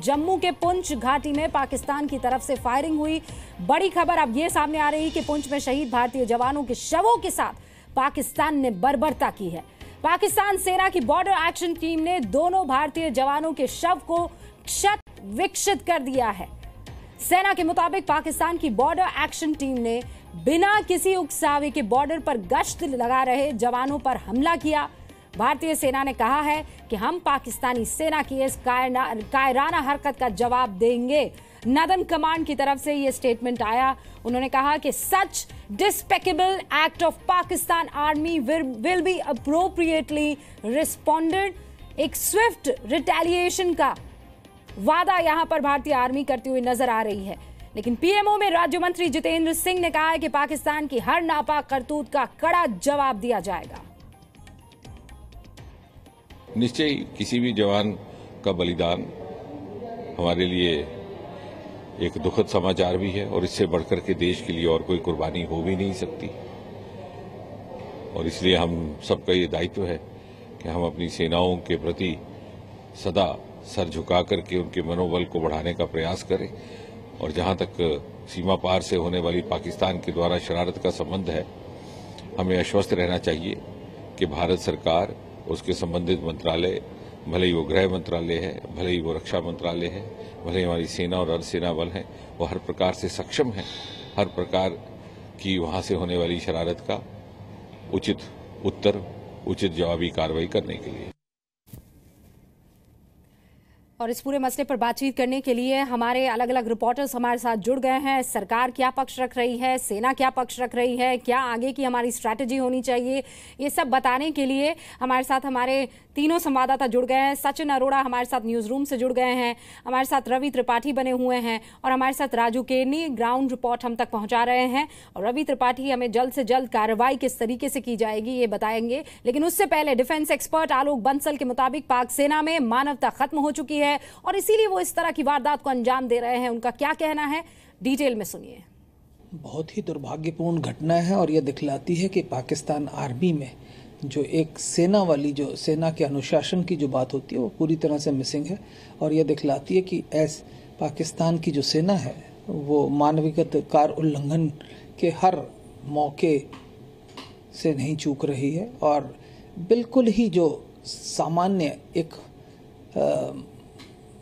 जम्मू के पुंछ घाटी में पाकिस्तान की तरफ से फायरिंग हुई। बड़ी खबर अब यह सामने आ रही कि पुंछ में शहीद भारतीय जवानों के शवों के साथ पाकिस्तान ने बर्बरता की है। पाकिस्तान सेना की बॉर्डर एक्शन टीम ने दोनों भारतीय जवानों के शव को क्षत विक्षत कर दिया है। सेना के मुताबिक पाकिस्तान की बॉर्डर एक्शन टीम ने बिना किसी उकसावे के बॉर्डर पर गश्त लगा रहे जवानों पर हमला किया। भारतीय सेना ने कहा है कि हम पाकिस्तानी सेना की इस कायराना हरकत का जवाब देंगे। नदन कमांड की तरफ से यह स्टेटमेंट आया। उन्होंने कहा कि such despicable act of Pakistan army will be appropriately responded. एक स्विफ्ट रिटेलिएशन का वादा यहां पर भारतीय आर्मी करती हुई नजर आ रही है। लेकिन पीएमओ में राज्य मंत्री जितेंद्र सिंह ने कहा है कि पाकिस्तान की हर नापाक करतूत का कड़ा जवाब दिया जाएगा। निश्चय किसी भी जवान का बलिदान हमारे लिए एक दुखद समाचार भी है और इससे बढ़कर के देश के लिए और कोई कुर्बानी हो भी नहीं सकती। और इसलिए हम सबका ये दायित्व है कि हम अपनी सेनाओं के प्रति सदा सर झुका करके उनके मनोबल को बढ़ाने का प्रयास करें। और जहां तक सीमा पार से होने वाली पाकिस्तान के द्वारा शरारत का संबंध है, हमें आश्वस्त रहना चाहिए कि भारत सरकार, उसके संबंधित मंत्रालय, भले ही वो गृह मंत्रालय है, भले ही वो रक्षा मंत्रालय है, भले ही हमारी सेना और अर्धसेना बल है, वो हर प्रकार से सक्षम है हर प्रकार की वहां से होने वाली शरारत का उचित उत्तर, उचित जवाबी कार्रवाई करने के लिए। और इस पूरे मसले पर बातचीत करने के लिए हमारे अलग अलग रिपोर्टर्स हमारे साथ जुड़ गए हैं। सरकार क्या पक्ष रख रही है, सेना क्या पक्ष रख रही है, क्या आगे की हमारी स्ट्रैटेजी होनी चाहिए, ये सब बताने के लिए हमारे साथ हमारे तीनों संवाददाता जुड़ गए हैं। सचिन अरोड़ा हमारे साथ न्यूज़ रूम से जुड़ गए हैं, हमारे साथ रवि त्रिपाठी बने हुए हैं और हमारे साथ राजू केरनी ग्राउंड रिपोर्ट हम तक पहुंचा रहे हैं। और रवि त्रिपाठी हमें जल्द से जल्द कार्रवाई किस तरीके से की जाएगी ये बताएंगे। लेकिन उससे पहले डिफेंस एक्सपर्ट आलोक बंसल के मुताबिक पाक सेना में मानवता खत्म हो चुकी है और इसीलिए वो इस तरह की वारदात को अंजाम दे रहे हैं। उनका क्या कहना है, डिटेल में सुनिए। बहुत ही दुर्भाग्यपूर्ण घटना है और यह दिखलाती है कि पाकिस्तान आर्मी में जो एक सेना वाली, जो सेना के अनुशासन की जो बात होती है वो पूरी तरह से मिसिंग है। और यह दिखलाती है कि पाकिस्तान की जो सेना है वो मानवाधिकार उल्लंघन के हर मौके से नहीं चूक रही है और बिल्कुल ही जो सामान्य एक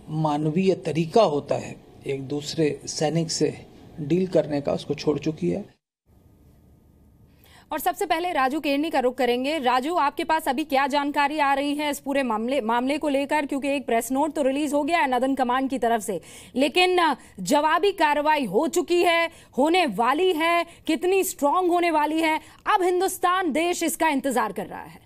मानवीय तरीका होता है एक दूसरे सैनिक से डील करने का, उसको छोड़ चुकी है। और सबसे पहले राजू केरनी का रुख करेंगे। राजू, आपके पास अभी क्या जानकारी आ रही है इस पूरे मामले को लेकर, क्योंकि एक प्रेस नोट तो रिलीज हो गया है नदन कमांड की तरफ से, लेकिन जवाबी कार्रवाई हो चुकी है, होने वाली है, कितनी स्ट्रांग होने वाली है, अब हिंदुस्तान देश इसका इंतजार कर रहा है।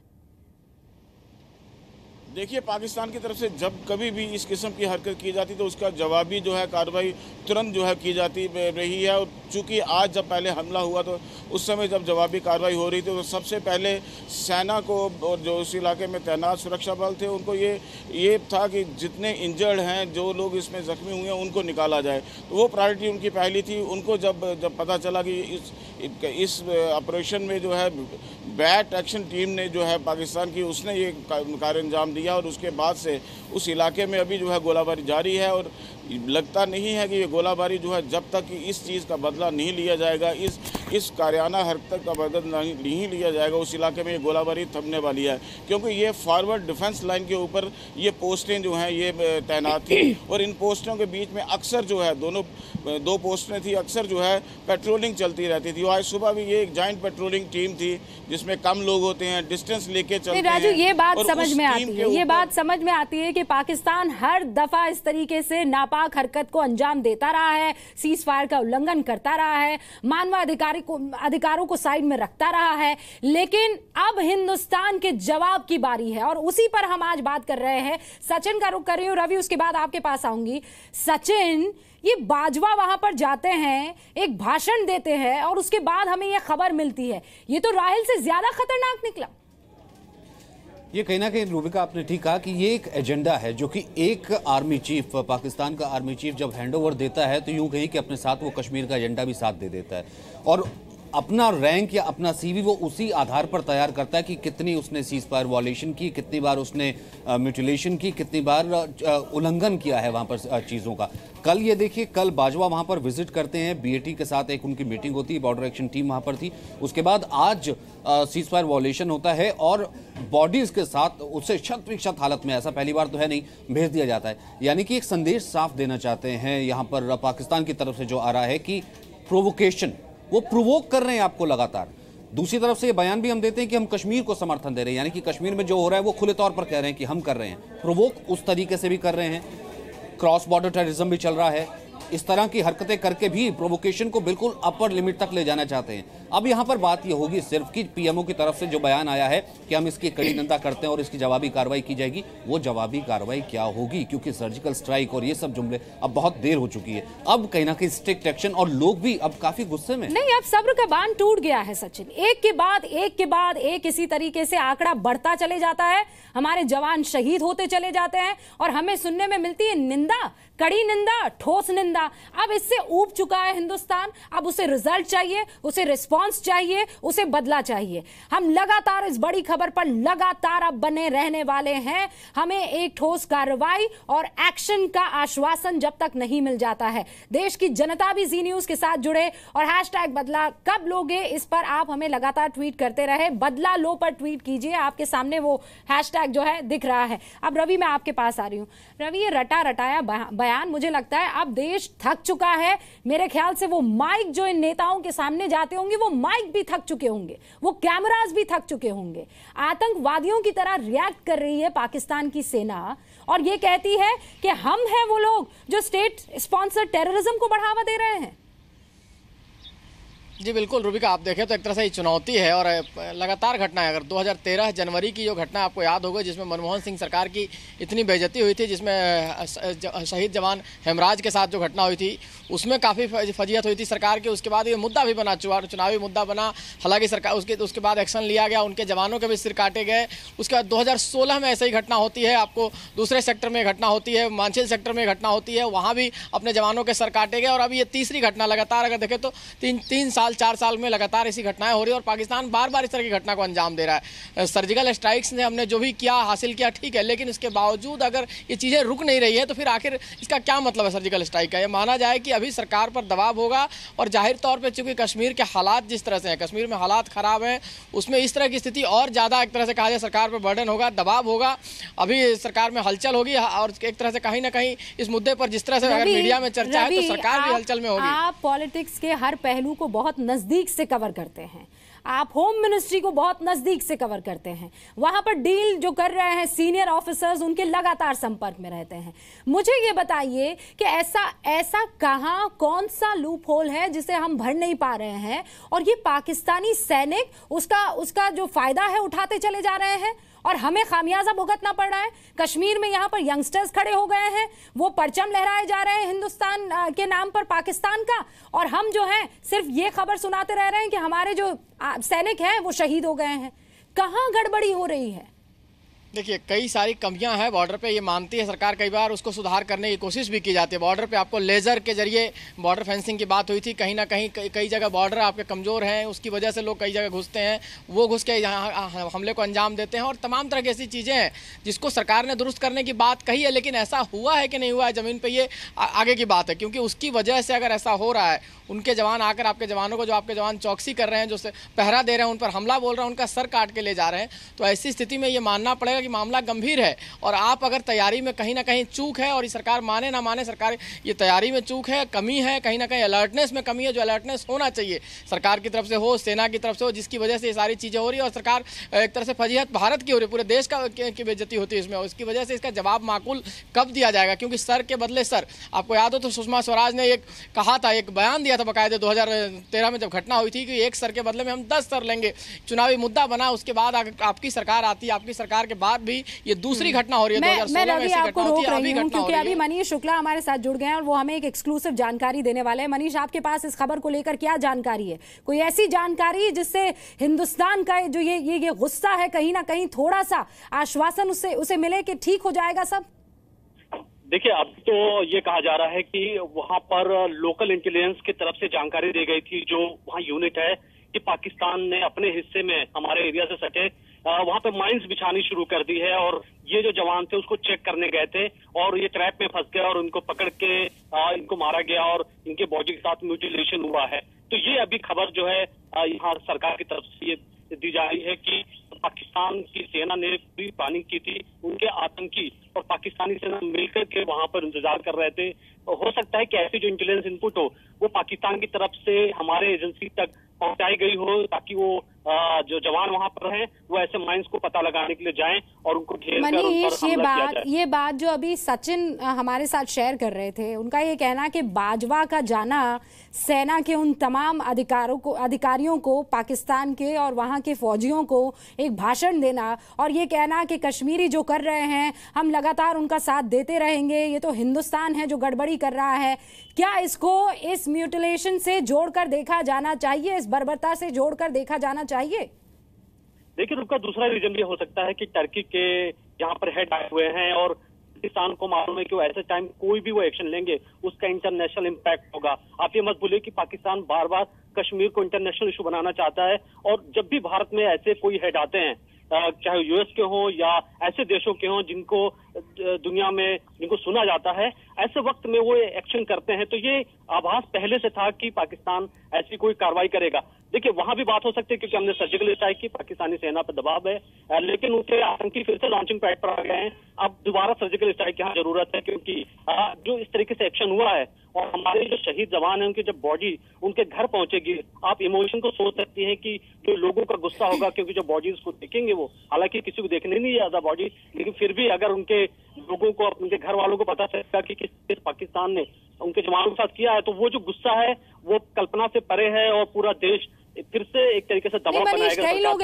देखिए, पाकिस्तान की तरफ से जब कभी भी इस किस्म की हरकत की जाती तो उसका जवाबी जो है कार्रवाई तुरंत जो है की जाती रही है। और चूंकि आज जब पहले हमला हुआ तो उस समय जब जवाबी कार्रवाई हो रही थी तो सबसे पहले सेना को और जो उस इलाके में तैनात सुरक्षा बल थे उनको ये था कि जितने इंजर्ड हैं, जो लोग इसमें जख्मी हुए हैं, उनको निकाला जाए। तो वो प्रायोरिटी उनकी पहली थी। उनको जब पता चला कि इस ऑपरेशन में जो है बैट एक्शन टीम ने जो है पाकिस्तान की, उसने ये कार्य अंजाम दिया और उसके बाद से उस इलाके में अभी जो है गोलाबारी जारी है। और लगता नहीं है कि ये गोलाबारी जो है जब तक इस चीज़ का बदला नहीं लिया जाएगा, इस कारियाना हरकत का बदला नहीं लिया जाएगा, उस इलाके में ये गोलाबारी थमने वाली है। क्योंकि ये फॉरवर्ड डिफेंस लाइन के ऊपर ये पोस्टें जो हैं ये तैनात थी और इन पोस्टों के बीच में अक्सर जो है दो पोस्टें थी, अक्सर जो है पेट्रोलिंग चलती रहती थी। आज सुबह भी ये एक जॉइंट पेट्रोलिंग टीम थी जिसमें कम लोग होते हैं, डिस्टेंस लेके चलते हैं। राजू, ये बात समझ में आती है, ये बात समझ में आती है कि पाकिस्तान हर दफा इस तरीके से नापाक हरकत को अंजाम देता रहा है, सीज फायर का उल्लंघन करता रहा है, अधिकारों को साइड में रखता रहा है। लेकिन अब हिंदुस्तान के जवाब की बारी है और उसी पर हम आज बात कर रहे हैं। सचिन का रुख कर रही हूं, रवि उसके बाद आपके पास आऊंगी। सचिन, ये बाजवा वहां पर जाते हैं, एक भाषण देते हैं और उसके बाद हमें यह खबर मिलती है, ये तो राहिल से ज्यादा खतरनाक निकला। ये कहीं ना कहीं रूबिका आपने ठीक कहा कि ये एक एजेंडा है जो कि एक आर्मी चीफ, पाकिस्तान का आर्मी चीफ जब हैंडओवर देता है तो यूं कहीं कि अपने साथ वो कश्मीर का एजेंडा भी साथ दे देता है। और अपना रैंक या अपना सीवी वो उसी आधार पर तैयार करता है कि कितनी उसने सीज फायर वॉयलेशन की, कितनी बार उसने म्यूटिलेशन की, कितनी बार उल्लंघन किया है वहां पर चीजों का। कल ये देखिए, कल बाजवा वहां पर विजिट करते हैं, बीएटी के साथ एक उनकी मीटिंग होती है, बॉर्डर एक्शन टीम वहां पर थी। उसके बाद आज सीज फायर वॉयलेशन होता है और बॉडीज के साथ उसे शत विशत हालत में, ऐसा पहली बार तो है नहीं, भेज दिया जाता है। यानी कि एक संदेश साफ देना चाहते हैं यहां पर पाकिस्तान की तरफ से जो आ रहा है कि प्रोवोकेशन, वो प्रोवोक कर रहे हैं आपको लगातार। दूसरी तरफ से ये बयान भी हम देते हैं कि हम कश्मीर को समर्थन दे रहे हैं, यानी कि कश्मीर में जो हो रहा है वो खुले तौर पर कह रहे हैं कि हम कर रहे हैं। प्रोवोक उस तरीके से भी कर रहे हैं, क्रॉस बॉर्डर टेररिज्म भी चल रहा है, इस तरह की हरकतें करके भी प्रोवोकेशन को बिल्कुल अपर लिमिट तक ले जाना चाहते हैं। अब यहां पर बात यह होगी सिर्फ कि पीएमओ की तरफ से जो बयान आया है कि हम इसकी कड़ी निंदा करते हैं और इसकी जवाबी कार्रवाई की जाएगी, वो जवाबी कार्रवाई क्या होगी? क्योंकि सर्जिकल स्ट्राइक और ये सब जुमले अब बहुत देर हो चुकी है, अब कहीं ना कहीं स्ट्रिक्ट एक्शन, और लोग भी अब काफी गुस्से में। नहीं, अब सब्र का बांध टूट गया है सचिन, एक के बाद एक इसी तरीके से आंकड़ा बढ़ता चले जाता है, हमारे जवान शहीद होते चले जाते हैं और हमें सुनने में मिलती है निंदा, कड़ी निंदा, ठोस निंदा। अब इससे ऊब चुका है हिंदुस्तान, अब उसे रिजल्ट चाहिए, उसे रिस्पांस चाहिए, उसे बदला चाहिए। हम लगातार इस बड़ी खबर पर लगातार अब बने रहने वाले हैं। हमें एक ठोस कार्रवाई और एक्शन का आश्वासन जब तक नहीं मिल जाता है। देश की जनता भी जी न्यूज के साथ जुड़े और हैशटैग बदला कब लोगे, इस पर आप हमें लगातार ट्वीट करते रहे। बदला लो पर ट्वीट कीजिए, आपके सामने वो हैशटैग जो है दिख रहा है। अब रवि, मैं आपके पास आ रही हूं। रवि, ये रटा रटाया बयान, मुझे लगता है अब देश थक चुका है। मेरे ख्याल से वो माइक जो इन नेताओं के सामने जाते होंगे, वो माइक भी थक चुके होंगे, वो कैमरास भी थक चुके होंगे। आतंकवादियों की तरह रिएक्ट कर रही है पाकिस्तान की सेना और ये कहती है कि हम हैं वो लोग जो स्टेट स्पॉन्सर्ड टेररिज्म को बढ़ावा दे रहे हैं। जी बिल्कुल रूबिका, आप देखें तो एक तरह से ये चुनौती है और लगातार घटना है। अगर 2013 जनवरी की जो घटना आपको याद होगा, जिसमें मनमोहन सिंह सरकार की इतनी बेइज्जती हुई थी, जिसमें शहीद जवान हेमराज के साथ जो घटना हुई थी, उसमें काफ़ी फजीहत हुई थी सरकार की। उसके बाद ये मुद्दा भी बना, चुनावी मुद्दा बना। हालांकि सरकार उसके बाद एक्शन लिया गया, उनके जवानों के भी सिर काटे गए। उसके बाद 2016 में ऐसे ही घटना होती है, आपको दूसरे सेक्टर में घटना होती है, मांझिल सेक्टर में घटना होती है, वहाँ भी अपने जवानों के सर काटे गए। और अभी ये तीसरी घटना लगातार अगर देखें तो 4 साल में लगातार ऐसी घटनाएं हो रही है और पाकिस्तान बार बार इस तरह की घटना को अंजाम दे रहा है। सर्जिकल स्ट्राइक्स ने हमने जो भी किया, हासिल किया, ठीक है, लेकिन इसके बावजूद अगर ये चीज़ें रुक नहीं रही है तो फिर आखिर इसका क्या मतलब है सर्जिकल स्ट्राइक का? ये माना जाए कि अभी सरकार पर दबाव होगा और जाहिर तौर पर चूंकि कश्मीर के हालात जिस तरह से हैं, कश्मीर में हालात खराब हैं, उसमें इस तरह की स्थिति और ज़्यादा एक तरह से कहा जाए सरकार पर बर्डन होगा, दबाव होगा। अभी सरकार में हलचल होगी और एक तरह से कहीं ना कहीं इस मुद्दे पर जिस तरह से अगर मीडिया में चर्चा है तो सरकार भी हलचल में होगी। आप पॉलिटिक्स के हर पहलू को बहुत नजदीक से कवर करते हैं, आप होम मिनिस्ट्री को बहुत नजदीक से कवर करते हैं, वहां पर डील जो कर रहे हैं सीनियर ऑफिसर्स उनके लगातार संपर्क में रहते हैं। मुझे ये बताइए कि ऐसा कहां, कौन सा लूप होल है जिसे हम भर नहीं पा रहे हैं और ये पाकिस्तानी सैनिक उसका जो फायदा है उठाते चले जा रहे हैं और हमें खामियाजा भुगतना पड़ रहा है। कश्मीर में यहाँ पर यंगस्टर्स खड़े हो गए हैं, वो परचम लहराए जा रहे हैं हिंदुस्तान के नाम पर पाकिस्तान का, और हम जो है सिर्फ ये खबर सुनाते रह रहे हैं कि हमारे जो सैनिक हैं वो शहीद हो गए हैं। कहाँ गड़बड़ी हो रही है? देखिए, कई सारी कमियां हैं बॉर्डर पे, ये मानती है सरकार, कई बार उसको सुधार करने की कोशिश भी की जाती है। बॉर्डर पे आपको लेज़र के जरिए बॉर्डर फेंसिंग की बात हुई थी, कहीं ना कहीं कई जगह बॉर्डर आपके कमज़ोर हैं, उसकी वजह से लोग कई जगह घुसते हैं, वो घुस के यहाँ हमले को अंजाम देते हैं और तमाम तरह की ऐसी चीज़ें हैं जिसको सरकार ने दुरुस्त करने की बात कही है। लेकिन ऐसा हुआ है कि नहीं हुआ है ज़मीन पर, ये आगे की बात है, क्योंकि उसकी वजह से अगर ऐसा हो रहा है, उनके जवान आकर आपके जवानों को, जो आपके जवान चौकसी कर रहे हैं, जो पहरा दे रहे हैं, उन पर हमला बोल रहे हैं, उनका सर काट के ले जा रहे हैं, तो ऐसी स्थिति में ये मानना पड़ेगा कि मामला गंभीर है। और आप अगर तैयारी में कहीं ना कहीं चूक है, और ये सरकार माने ना माने, सरकार ये तैयारी में चूक है, कमी है, कहीं ना कहीं अलर्टनेस में कमी है, जो अलर्टनेस होना चाहिए सरकार की तरफ से हो, सेना की तरफ से हो, जिसकी वजह से ये सारी चीज़ें हो रही है। और सरकार एक तरह से फजीहत भारत की हो रही है, पूरे देश की बेइज्जती होती है इसमें, उसकी वजह से इसका जवाब माकूल कब दिया जाएगा? क्योंकि सर के बदले सर, आपको याद हो तो सुषमा स्वराज ने एक कहा था, एक बयान दिया था बाकायदे 2013 में जब घटना हुई थी कि एक सर के बदले में हम 10 सर लेंगे। चुनावी मुद्दा बना, उसके बाद आपकी सरकार आती है, आपकी सरकार के बाद भी ये दूसरी घटना हो रही है। 2016 में ऐसी घटना होती है, अभी घटना हो रही है। क्योंकि अभी मनीष शुक्ला हमारे साथ जुड़ गए हैं और वो हमें एक एक्सक्लूसिव जानकारी देने वाले हैं। मनीष, आपके पास इस खबर को लेकर क्या जानकारी है? कोई ऐसी जानकारी जिससे हिंदुस्तान का जो ये गुस्सा है, कहीं ना कहीं थोड़ा सा आश्वासन उसे मिले कि ठीक हो जाएगा सब? देखिए, अब तो ये कहा जा रहा है कि वहां पर लोकल इंटेलिजेंस की तरफ से जानकारी दी गई थी, जो वहां यूनिट है कि पाकिस्तान ने अपने हिस्से में हमारे एरिया से सटे वहां पे माइंस बिछानी शुरू कर दी है और ये जो जवान थे उसको चेक करने गए थे और ये ट्रैप में फंस गए और इनको पकड़ के इनको मारा गया और इनके बॉडी के साथ म्यूटिलेशन हुआ है। तो ये अभी खबर जो है यहाँ सरकार की तरफ से ये दी जा रही है कि पाकिस्तान की सेना ने पूरी प्लानिंग की थी, उनके आतंकी और पाकिस्तानी सेना मिलकर के वहां पर इंतजार कर रहे थे। हो सकता है कि ऐसी जो इंटेलिजेंस इनपुट हो वो पाकिस्तान की तरफ से हमारे एजेंसी तक पहुंचाई गई हो ताकि वो जो जवान वहां पर हैं वो ऐसे माइंस को पता लगाने के लिए जाएं और उनको घेर कर मनीष, ये बात जो अभी सचिन हमारे साथ शेयर कर रहे थे, उनका ये कहना कि बाजवा का जाना सेना के उन तमाम अधिकारियों को, पाकिस्तान के और वहां के फौजियों को एक भाषण देना और ये कहना कि कश्मीरी जो कर रहे हैं हम लगातार उनका साथ देते रहेंगे, ये तो हिंदुस्तान है जो गड़बड़ी कर रहा है। क्या इसको इस म्यूटिलेशन से जोड़कर देखा जाना चाहिए, इस बर्बरता से जोड़कर देखा जाना चाहिए? देखिए, उनका दूसरा रीजन ये हो सकता है कि टर्की के यहाँ पर हेड आए हुए हैं और पाकिस्तान को मालूम है कि वो ऐसे टाइम कोई भी वो एक्शन लेंगे उसका इंटरनेशनल इम्पैक्ट होगा। आप ये मत भूलिए कि पाकिस्तान बार बार कश्मीर को इंटरनेशनल इशू बनाना चाहता है और जब भी भारत में ऐसे कोई हेड आते हैं, चाहे यूएस के हों या ऐसे देशों के हों जिनको दुनिया में जिनको सुना जाता है, ऐसे वक्त में वो एक्शन करते हैं। तो ये आभास पहले से था कि पाकिस्तान ऐसी कोई कार्रवाई करेगा। देखिए, वहां भी बात हो सकती है क्योंकि हमने सर्जिकल स्ट्राइक की, पाकिस्तानी सेना पर दबाव है, लेकिन उनके आतंकी फिर से लॉन्चिंग पैड पर आ गए हैं। अब दोबारा सर्जिकल स्ट्राइक की यहाँ जरूरत है क्योंकि जो इस तरीके से एक्शन हुआ है और हमारे जो शहीद जवान हैं उनकी जब बॉडी उनके घर पहुंचेगी, आप इमोशन को सोच सकती हैं कि जो लोगों का गुस्सा होगा क्योंकि जो बॉडीज को देखेंगे वो, हालांकि किसी को देखने नहीं ज्यादा बॉडी, लेकिन फिर भी अगर उनके लोगों को, उनके घर वालों को पता चलेगा कि किस पाकिस्तान ने उनके जवानों के साथ किया है, तो वो जो गुस्सा है वो कल्पना से परे है और पूरा देश फिर से एक तरीके से दबाव बनाएगा। कई लोग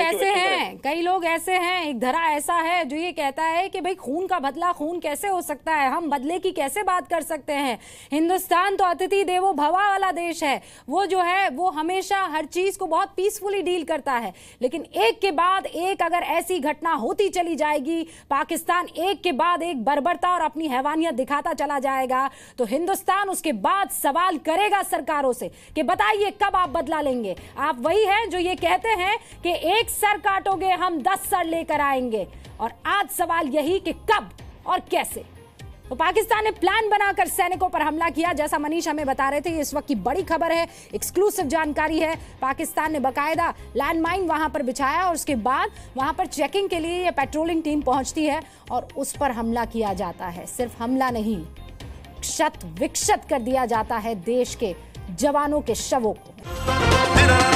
ऐसे हैं, एक धरा ऐसा है जो ये कहता है कि भाई खून का बदला खून कैसे हो सकता है, हम बदले की कैसे बात कर सकते हैं। हिंदुस्तान तो अतिथि देवो भवा वाला देश है, वो जो है वो हमेशा हर चीज को बहुत पीसफुली डील करता है। लेकिन एक के बाद एक अगर ऐसी घटना होती चली जाएगी, पाकिस्तान एक के बाद एक बर्बरता और अपनी हैवानियत दिखाता चला जाएगा, तो हिंदुस्तान उसके बाद सवाल करेगा सरकारों से कि बताइए कब आप बदला लेंगे। आप वही है जो ये कहते हैं कि एक सर काटोगे हम 10 सर लेकर आएंगे, और आज सवाल यही कि कब और कैसे। तो पाकिस्तान ने प्लान बनाकर सैनिकों पर हमला किया, जैसा मनीष हमें बता रहे थे। ये इस वक्त की बड़ी खबर है, एक्सक्लूसिव जानकारी है। पाकिस्तान ने बकायदा लैंडमाइन वहां पर बिछाया और उसके बाद वहां पर चेकिंग के लिए ये पेट्रोलिंग टीम पहुंचती है और उस पर हमला किया जाता है। सिर्फ हमला नहीं, क्षत विक्षत कर दिया जाता है देश के जवानों के शवों को।